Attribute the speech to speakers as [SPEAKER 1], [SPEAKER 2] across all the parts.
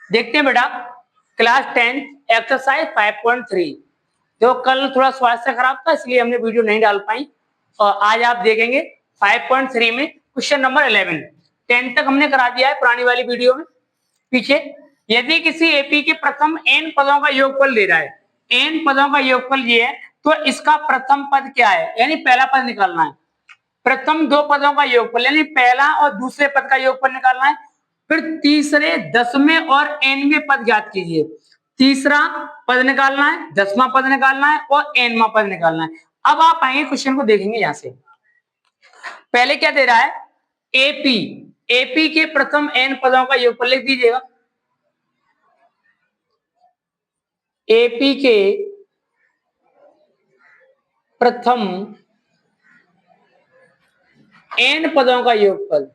[SPEAKER 1] देखते हैं बेटा क्लास 10 एक्सरसाइज 5.3। तो कल थोड़ा स्वास्थ्य खराब था इसलिए हमने वीडियो नहीं डाल पाई और आज आप देखेंगे 5.3 में क्वेश्चन नंबर 11। 10 तक हमने करा दिया है पुरानी वाली वीडियो में पीछे। यदि किसी एपी के प्रथम n पदों का योगफल दे रहा है, n पदों का योगफल ये है तो इसका प्रथम पद क्या है, यानी पहला पद निकालना है। प्रथम दो पदों का योगफल यानी पहला और दूसरे पद का योगफल निकालना है। फिर तीसरे, दसवें और एनवें पद ज्ञात कीजिए। तीसरा पद निकालना है, दसवां पद निकालना है और एनवां पद निकालना है। अब आप आएंगे क्वेश्चन को देखेंगे यहां से। पहले क्या दे रहा है, एपी। एपी के प्रथम एन पदों का योगफल लिख दीजिएगा। एपी के प्रथम एन पदों का योगफल,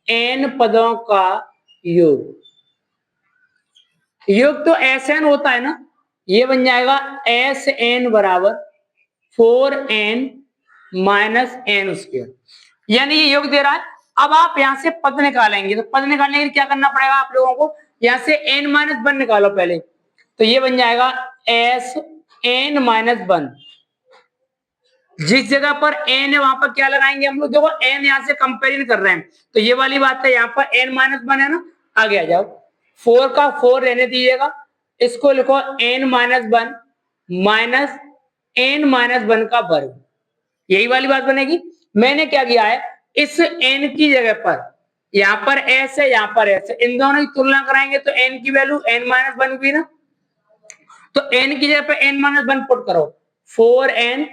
[SPEAKER 1] एन पदों का योग, योग तो एस एन होता है ना, ये बन जाएगा एस एन बराबर 4n माइनस एन स्क्वायर, यानी ये योग दे रहा है। अब आप यहां से पद निकालेंगे तो पद निकालने के लिए क्या करना पड़ेगा आप लोगों को, यहां से n माइनस वन निकालो पहले, तो ये बन जाएगा एस एन माइनस वन। जिस जगह पर n है वहां पर क्या लगाएंगे हम लोग, देखो n यहां से कंपेरिजन कर रहे हैं तो ये वाली बात है, यहाँ पर n माइनस वन है ना, आगे आ जाओ। 4 का 4 रहने दीजिएगा, इसको लिखो n minus one minus n minus one का वर्ग, यही वाली बात बनेगी। मैंने क्या किया है, इस n की जगह पर यहाँ पर s है, यहाँ पर s है, इन दोनों की तुलना कराएंगे तो n की वैल्यू n माइनस वन भी ना, तो n की जगह पर n माइनस वन पुट करो, 4n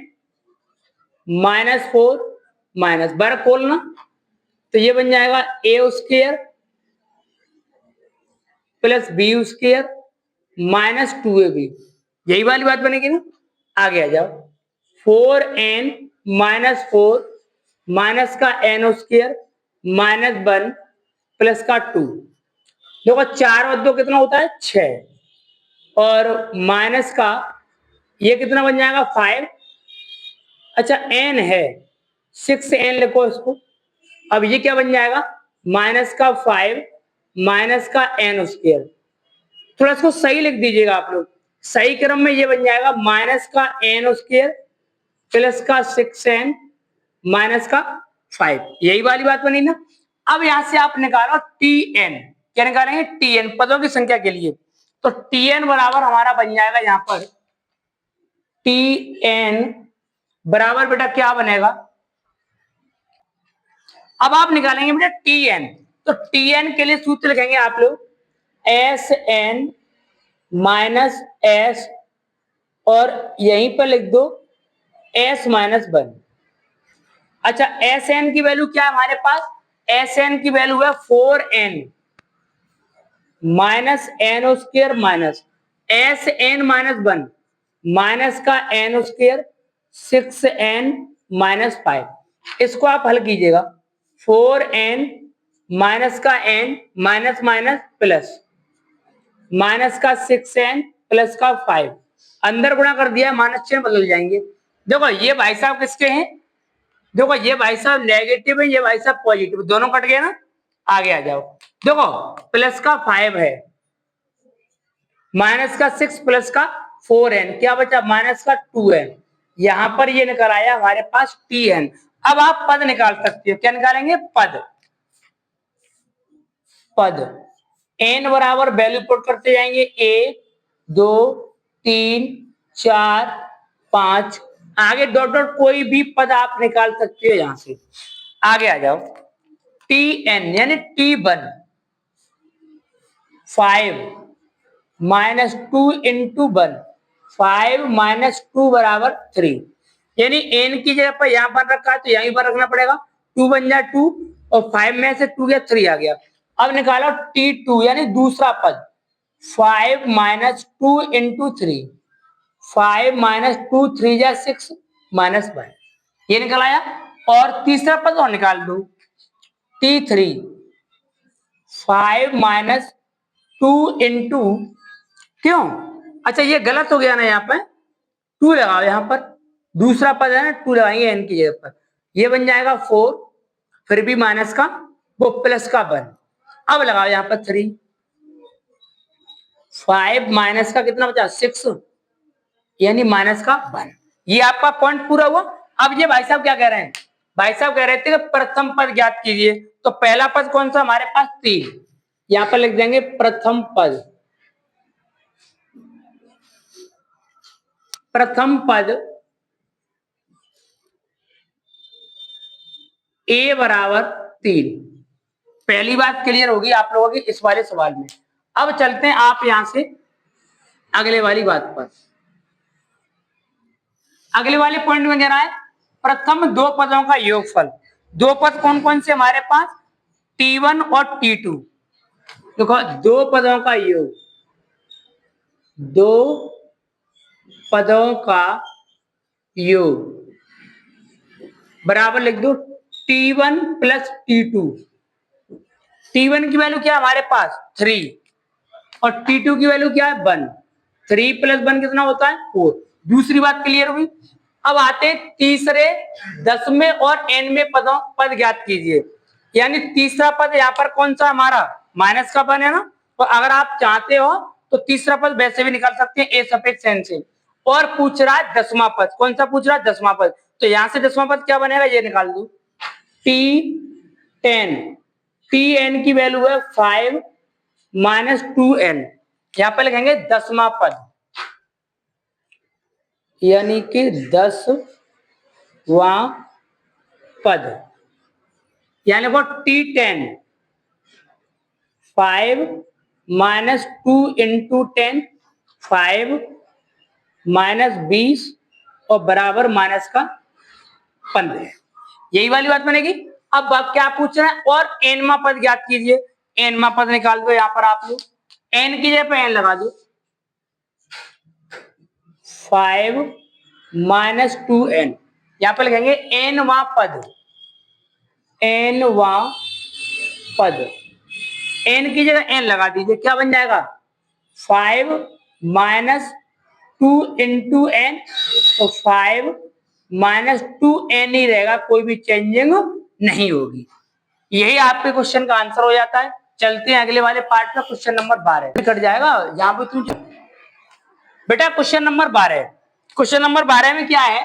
[SPEAKER 1] माइनस 4 माइनस वर्ग खोलना, तो ये बन जाएगा A square plus B square minus 2ab, यही वाली बात बनेगी ना। आगे आ जाओ, 4n माइनस 4 माइनस का n स्क्वायर माइनस 1 प्लस का 2, देखो 4 और 2 कितना होता है 6, और माइनस का ये कितना बन जाएगा 5। अच्छा n है 6n लिखो इसको, अब ये क्या बन जाएगा माइनस का 5 माइनस का n स्क्वायर, थोड़ा इसको सही लिख दीजिएगा आप लोग, सही क्रम में ये बन जाएगा माइनस का n स्क्वायर प्लस का 6n माइनस का 5, यही वाली बात बनी ना। अब यहां से आप निकालो tn, क्या निकालेंगे tn पदों की संख्या के लिए, तो tn बराबर हमारा बन जाएगा यहां पर tn बराबर बेटा क्या बनेगा, अब आप निकालेंगे बेटा tn, तो tn के लिए सूत्र लिखेंगे आप लोग Sn माइनस एस और यहीं पर लिख दो s माइनस वन। अच्छा Sn की वैल्यू क्या है हमारे पास, Sn की वैल्यू है 4n minus N square minus Sn minus one minus का n स्क्वायर 6n माइनस 5, इसको आप हल कीजिएगा, 4n माइनस का n minus minus plus minus का 6n प्लस का 5, अंदर गुणा कर दिया माइनस चिन्ह बदल जाएंगे। देखो ये भाई साहब किसके हैं, देखो ये भाई साहब नेगेटिव है, ये भाई साहब पॉजिटिव, दोनों कट गए ना। आगे आ जाओ, देखो प्लस का 5 है माइनस का 6 प्लस का 4n, क्या बचा माइनस का 2n, यहां पर ये निकल आया हमारे पास tn। अब आप पद निकाल सकते हो, क्या निकालेंगे पद, पद n बराबर वैल्यू पुट करते जाएंगे 1 2 3 4 5, आगे डॉट डॉट कोई भी पद आप निकाल सकते हो यहां से। आगे आ जाओ, tn यानी t1 5 माइनस 2 इंटू 1, 5 माइनस 2 बराबर 3, यानी n की जगह पर यहां पर रखा है तो यहीं पर रखना पड़ेगा, 2 बन जाए 2 और 5 में से 2 गया 3 आ गया। अब निकालो t2 यानी दूसरा पद, 5 माइनस 2 इंटू 3, 5 माइनस 2 3 जा 6 माइनस 1, ये निकल आया। और तीसरा पद और निकाल दो t3, 5 माइनस 2 इंटू, क्यों, अच्छा ये गलत हो गया ना, यहाँ पर 2 लगाओ, यहाँ पर दूसरा पद है ना 2 लगाएंगे n की जगह पर, ये बन जाएगा 4 फिर भी माइनस का वो प्लस का 1, अब लगाओ यहाँ पर 3, 5 माइनस का कितना बचा 6, यानी माइनस का 1। ये आपका पॉइंट पूरा हुआ। अब ये भाई साहब क्या कह रहे हैं, भाई साहब कह रहे थे कि प्रथम पद ज्ञात कीजिए। तो पहला पद कौन सा हमारे पास 3, यहाँ पर लिख देंगे प्रथम पद। प्रथम पद a बराबर 3। पहली बात क्लियर होगी आप लोगों की इस वाले सवाल में। अब चलते हैं आप यहां से अगले वाली बात पर। अगले वाले पॉइंट में कह रहा है प्रथम दो पदों का योगफल। दो पद कौन कौन से हमारे पास, T1 और T2। देखो दो पदों का योग, दो पदों का योग बराबर लिख दो T1 प्लस T2। T1 की वैल्यू क्या है हमारे पास 3 और T2 की वैल्यू क्या है 1। 3 प्लस 1 कितना होता है 4। दूसरी बात क्लियर हुई। अब आते हैं तीसरे, दसवें और एनवें पद ज्ञात कीजिए। यानी तीसरा पद यहाँ पर कौन सा हमारा माइनस का पद है ना, तो अगर आप चाहते हो तो तीसरा पद वैसे भी निकाल सकते हैं ए सफिक्स एन से। और पूछ रहा है दसवां पद, कौन सा पूछ रहा है दसवां पद, तो यहां से दसवां पद क्या बनेगा ये निकाल दो T10। Tn की वैल्यू है 5 माइनस 2n, यहां पर लिखेंगे दसवां पद, यानी कि 10वां पद। यानी वो T10 5 माइनस 2 इंटू 10 5 माइनस 20 और बराबर माइनस का 15। यही वाली बात बनेगी। अब क्या पूछ रहे हैं, और एनवा पद ज्ञात कीजिए। एनवा पद निकाल दो यहां पर आप लोग, एन की जगह पे एन लगा दो 5 माइनस 2n, यहां पर लिखेंगे एनवा पद, एनवा पद। एन की जगह एन लगा दीजिए, क्या बन जाएगा 5 माइनस 2 इंटू एन, तो 5 माइनस 2n ही रहेगा, कोई भी चेंजिंग नहीं होगी। यही आपके क्वेश्चन का आंसर हो जाता है। चलते हैं अगले वाले पार्ट में, क्वेश्चन नंबर 12 कट जाएगा यहाँ पे तुम बेटा। क्वेश्चन नंबर 12, क्वेश्चन नंबर 12 में क्या है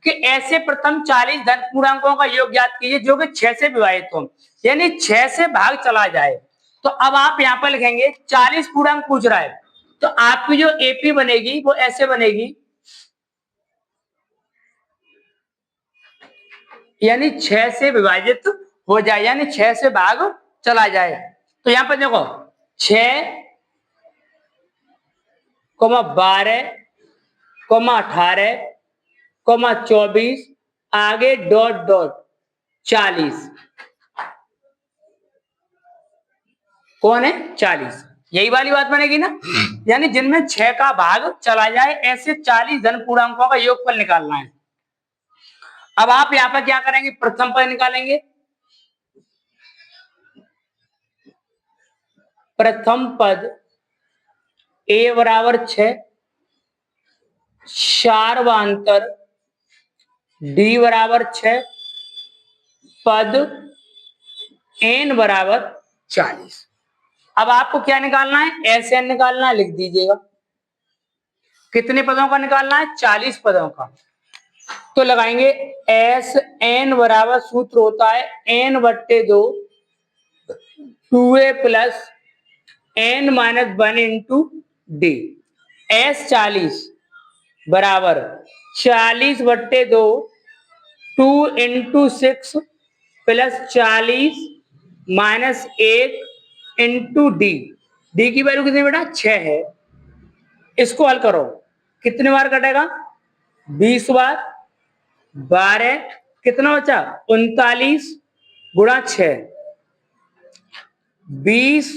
[SPEAKER 1] कि ऐसे प्रथम 40 धन पूर्णांकों का योग ज्ञात कीजिए जो कि 6 से विभाजित हो, यानी 6 से भाग चला जाए। तो अब आप यहाँ पर लिखेंगे 40 पूर्णांक पूछ रहा है, तो आपकी जो एपी बनेगी वो ऐसे बनेगी, यानी 6 से विभाजित हो जाए, यानी 6 से भाग चला जाए। तो यहां पर देखो 6, 12, 18, 24, आगे डॉट डॉट 40, कौन है 40। यही वाली बात बनेगी ना, यानी जिनमें 6 का भाग चला जाए ऐसे 40 धन पूर्णांकों का योगफल निकालना है। अब आप यहां पर क्या करेंगे, प्रथम पद निकालेंगे। प्रथम पद a बराबर 6, चारवांतर d बराबर 6, पद n बराबर 40। अब आपको क्या निकालना है, एस एन निकालना है, लिख दीजिएगा। कितने पदों का निकालना है, 40 पदों का। तो लगाएंगे एस एन बराबर, सूत्र होता है n बट्टे 2 2a plus n minus 1 into D. S 40 बराबर 40 बट्टे 2 2 into 6 plus 40 minus 1 into D. D की वैल्यू कितनी बेटा 6 है। इसको हल करो, कितने बार कटेगा 20 बार, 12 कितना बचा 39 गुणा 6, 20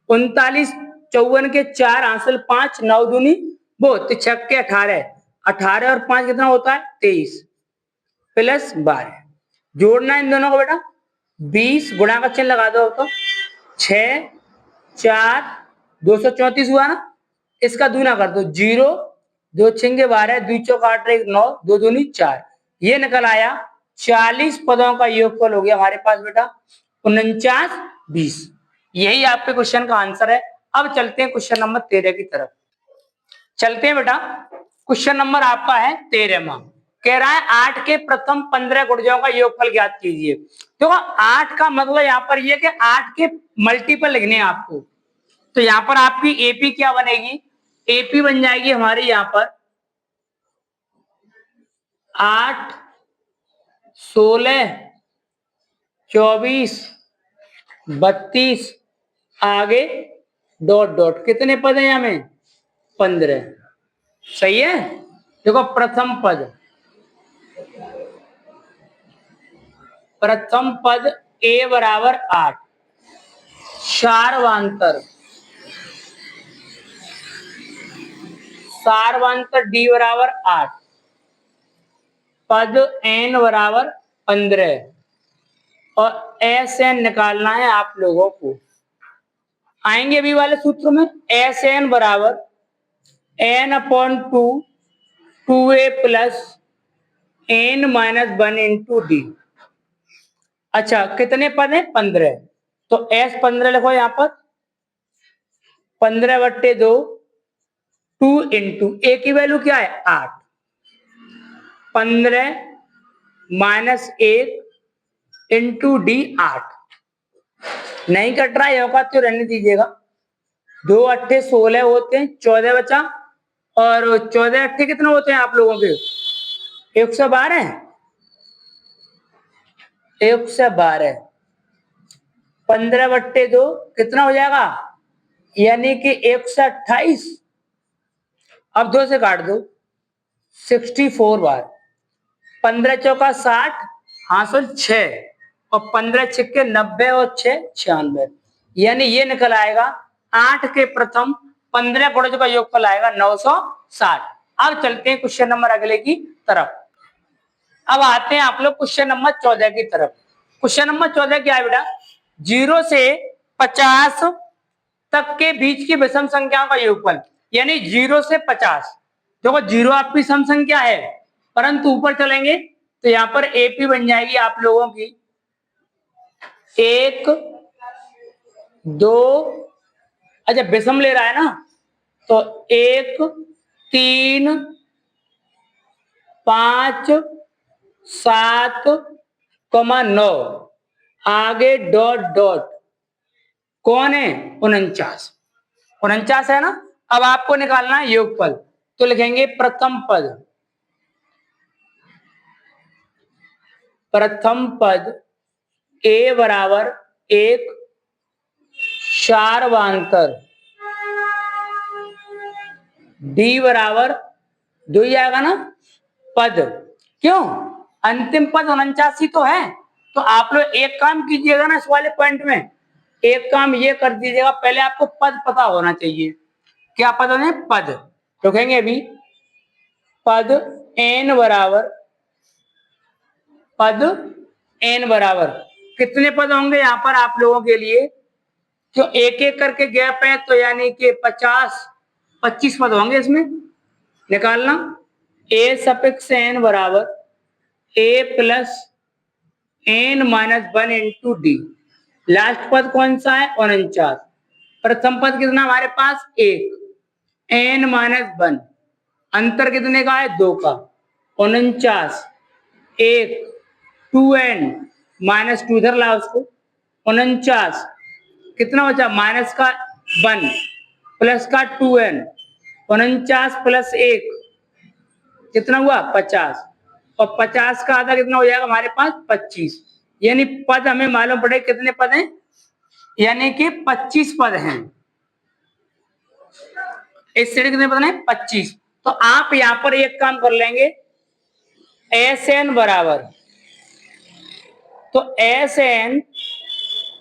[SPEAKER 1] 39 54 के 4 हासिल 5 9 दूनी वो 6 18 18 और 5 कितना होता है 23 प्लस 12। जोड़ना इन दोनों को बेटा, 20 गुणा का चिन्ह लगा दो तो 6 4 234 हुआ ना, इसका दूना कर दो 0 2 6 12 2 चौक 8 1 9 2 दूनी 4, ये निकल आया 40 पदों का योगफल हो गया हमारे पास बेटा 49 20। यही आपके क्वेश्चन का आंसर है। अब चलते हैं क्वेश्चन नंबर 13 की तरफ। चलते हैं बेटा, क्वेश्चन नंबर आपका है 13वां। कह रहा है 8 के प्रथम 15 गुणजों का योगफल ज्ञात कीजिए। तो 8 का मतलब यहाँ पर ये कि 8 के मल्टीपल लिखने हैं आपको। तो यहाँ पर आपकी एपी क्या बनेगी? एपी बन जाएगी हमारी यहाँ पर 8, 16, 24, 32, आगे डॉट डॉट। कितने पद हैं यहाँ में? 15। सही है। देखो प्रथम पद, प्रथम पद ए बराबर 8, सारवांतर, सारवांतर डी बराबर 8, पद एन बराबर 15 और एस एन निकालना है आप लोगों को। आएंगे अभी वाले सूत्र में। एस एन बराबर N upon 2 2a plus N minus 1 into D. अच्छा कितने पद है? 15। तो एस 15 लिखो यहां पर, 15/2, 2 इंटू ए की वैल्यू क्या है? 8, 15 माइनस 1 इंटू डी 8। नहीं कट रहा है होगा तो रहने दीजिएगा। 2 8 16 होते हैं, 14 बचा, और 14 8 कितने होते हैं आप लोगों के? 112। 112 15/2 कितना हो जाएगा? यानी कि 128। अब 2 से काट दो, 64 बार। 15 चौका 60, हासिल 6, और 15 छिक्के 90 और 6 96। यानी ये निकल आएगा 8 के प्रथम 15 गुणज का योगफल आएगा 960। अब चलते हैं क्वेश्चन नंबर अगले की तरफ। अब आते हैं आप लोग क्वेश्चन नंबर 14 की तरफ। क्वेश्चन नंबर 14 क्या है बेटा? 0 से 50 तक के बीच की विषम संख्याओं का योगफल, यानी 0 से 50। देखो 0 आपकी सम संख्या है, परंतु ऊपर चलेंगे तो यहाँ पर एपी बन जाएगी आप लोगों की 1, 2, अच्छा विषम ले रहा है ना, तो 1, 3, 5, 7, 9, आगे डॉट डॉट। कौन है? 49। 49 है ना। अब आपको निकालना है योगफल, तो लिखेंगे प्रथम पद, प्रथम पद ए बराबर 1, सारवांतर डी बराबर 2 ही आएगा ना पद। क्यों? अंतिम पद 49 तो है। तो आप लोग एक काम कीजिएगा ना इस वाले पॉइंट में, एक काम ये कर दीजिएगा, पहले आपको पद पता होना चाहिए। क्या पद है? पद। तो कहेंगे अभी पद एन बराबर, पद एन बराबर कितने पद होंगे यहाँ पर आप लोगों के लिए? क्यों एक एक करके गैप है, तो यानी कि 25 पद होंगे इसमें। निकालना ए सफिक्स एन बराबर A plus N minus 1 into D. Last पद कौन सा है? 49। प्रथम पद कितना हमारे पास? 1, एन माइनस 1, अंतर कितने का है? 2 का। 49, 1, 2n माइनस 2 इधर ला उसको। 49 कितना बचा? माइनस का 1 प्लस का 2n। 49 प्लस 1 कितना हुआ? 50, और 50 का आधा कितना हो जाएगा हमारे पास? 25। यानी पद हमें मालूम पड़े कितने पद हैं, यानी कि 25 पद हैं। इस श्रेणी कितने पद हैं? 25। तो आप यहां पर एक काम कर लेंगे, एस एन बराबर, तो S N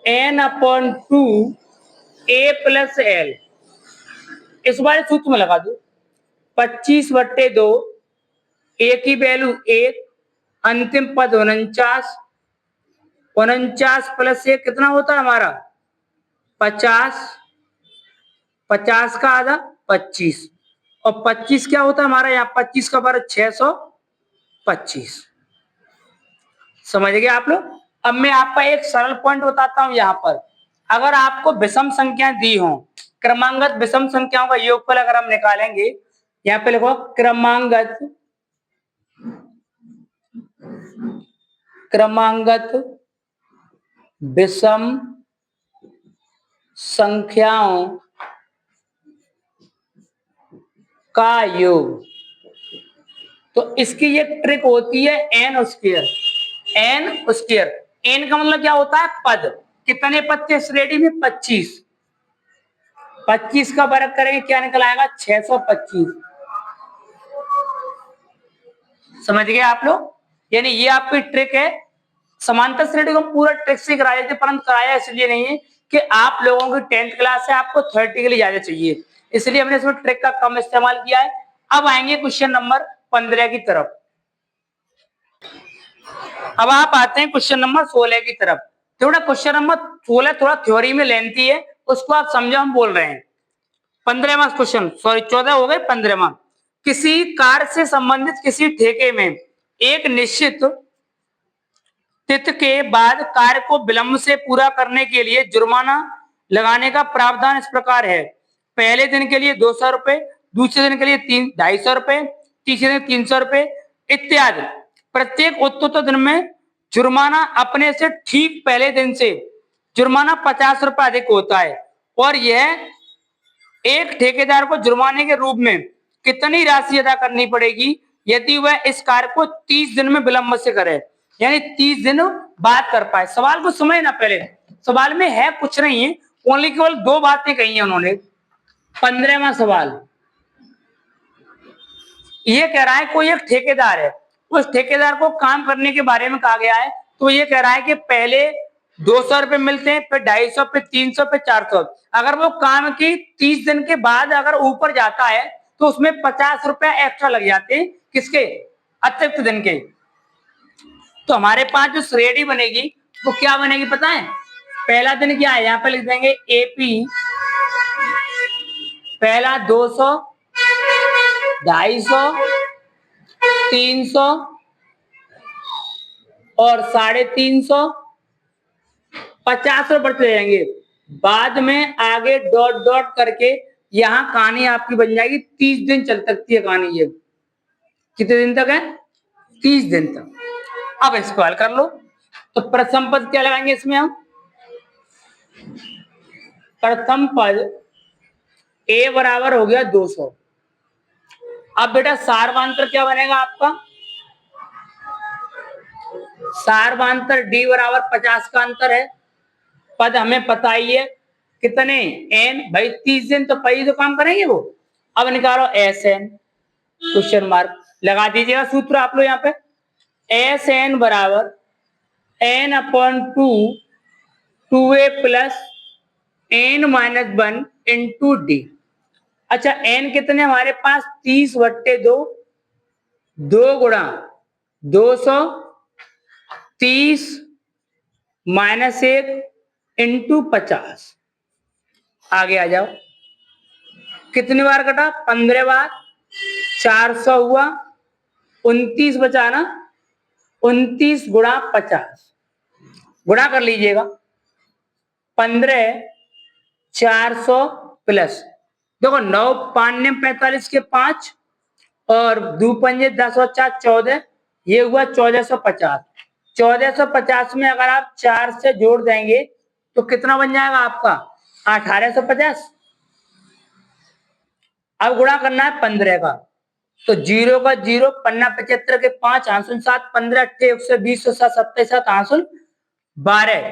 [SPEAKER 1] N upon 2 A plus L, इस बार सूत्र में लगा दो। 25/2, ए की वैल्यू 1, अंतिम पद 49, 49 प्लस 1 कितना होता है हमारा? 50, 50 का आधा 25, और 25 क्या होता है हमारा यहाँ? 25 का बारह 625। समझ गए आप लोग? अब मैं आपका एक सरल पॉइंट बताता हूं यहाँ पर। अगर आपको विषम संख्या दी हो, क्रमांगत विषम संख्याओं का योगफल अगर हम निकालेंगे, यहाँ पे लिखो क्रमांगत विषम संख्याओं का योग, तो इसकी ये ट्रिक होती है N square. N square, N का मतलब क्या होता है? पद। कितने पद थे इस रेडी में? 25। 25 का वर्ग करेंगे क्या निकल आएगा? 625। समझ गए आप लोग? यानी ये आपकी ट्रिक है। समांतर श्रेणी को पूरा ट्रिक से कराया जाते, परंतु कराया इसलिए नहीं है कि आप लोगों की 10th क्लास है, आपको थ्योरेटिकली ज्यादा चाहिए, इसलिए हमने इसमें ट्रिक का कम इस्तेमाल किया है। अब आएंगे क्वेश्चन नंबर 15 की तरफ। अब आप आते हैं क्वेश्चन नंबर 16 की तरफ। थोड़ा क्वेश्चन नंबर 16 थोड़ा थ्योरी में लेंथी है, उसको आप समझो हम बोल रहे हैं। 15वां क्वेश्चन, सॉरी 14 हो गए, 15वां। किसी कार्य से संबंधित किसी ठेके में एक निश्चित तिथि के बाद कार्य को विलंब से पूरा करने के लिए जुर्माना लगाने का प्रावधान इस प्रकार है। पहले दिन के लिए 200 रुपए, दूसरे दिन के लिए 250 रुपए, तीसरे दिन 300 रुपए इत्यादि। प्रत्येक उत्तर दिन में जुर्माना अपने से ठीक पहले दिन से जुर्माना 50 रुपए अधिक होता है, और यह एक ठेकेदार को जुर्माने के रूप में कितनी राशि अदा करनी पड़ेगी यदि वह इस कार्य को 30 दिन में विलंब से करे, यानी 30 दिन बाद कर पाए। सवाल को समझना, पहले सवाल में है कुछ नहीं है, ओनली केवल दो बातें कही है उन्होंने। 15वां सवाल ये कह रहा है कोई एक ठेकेदार है, उस ठेकेदार को काम करने के बारे में कहा गया है, तो ये कह रहा है कि पहले 200 रुपए मिलते हैं, फिर 250, फिर 300, फिर 400। अगर वो काम की 30 दिन के बाद अगर ऊपर जाता है तो उसमें 50 रुपए एक्स्ट्रा लग जाते हैं, किसके? अतिरिक्त दिन के। तो हमारे पास जो श्रेणी बनेगी वो क्या बनेगी पता है? पहला दिन क्या है, यहाँ पे लिख देंगे एपी पहला 200, 250, 300 और 350, 50 रुपए बढ़ते जाएंगे। बाद में आगे डॉट डॉट करके यहाँ कहानी आपकी बन जाएगी। 30 दिन चल सकती है कहानी। ये कितने दिन तक है? 30 दिन तक। अब इसको हल कर लो। तो प्रथम पद क्या लगाएंगे इसमें हम? प्रथम पद ए बराबर हो गया 200। अब बेटा सारवांतर क्या बनेगा आपका? सारवांतर डी बराबर 50 का अंतर है। पद हमें पता ही है कितने? एन। भाई 30 दिन तो पहले तो काम करेंगे वो। अब निकालो एस एन क्वेश्चन मार्क लगा दीजिएगा सूत्र आप लोग यहाँ पे। एस एन बराबर N upon 2 A plus N minus 1 into D. अच्छा एन कितने हमारे पास? 30/2, 2 गुणा 200, 30 माइनस 1 इंटू 50। आगे आ जाओ। कितनी बार कटा? 15 बार। 400 हुआ, 29 बचा ना? 29 गुणा 50 गुणा कर लीजिएगा। 15 400 प्लस देखो 9 5 45 के 5 और 2 पंजे 10 और 4 14, ये हुआ 1450। 1450 में अगर आप 4 से जोड़ देंगे तो कितना बन जाएगा आपका? 1850। अब गुणा करना है 15 का, तो 0 का 0, पन्ना 75 के 5, आंसुल 7, 15 अट्ठे 120 7 27 7 आंसुल 12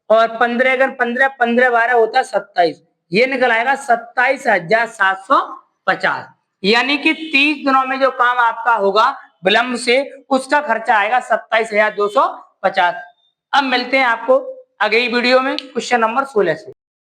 [SPEAKER 1] और 15 अगर 15 15 12 होता है 27। ये निकल आएगा 27,750। यानी कि 30 दिनों में जो काम आपका होगा विलंब से, उसका खर्चा आएगा 27,250। अब मिलते हैं आपको अगली वीडियो में क्वेश्चन नंबर 16 से।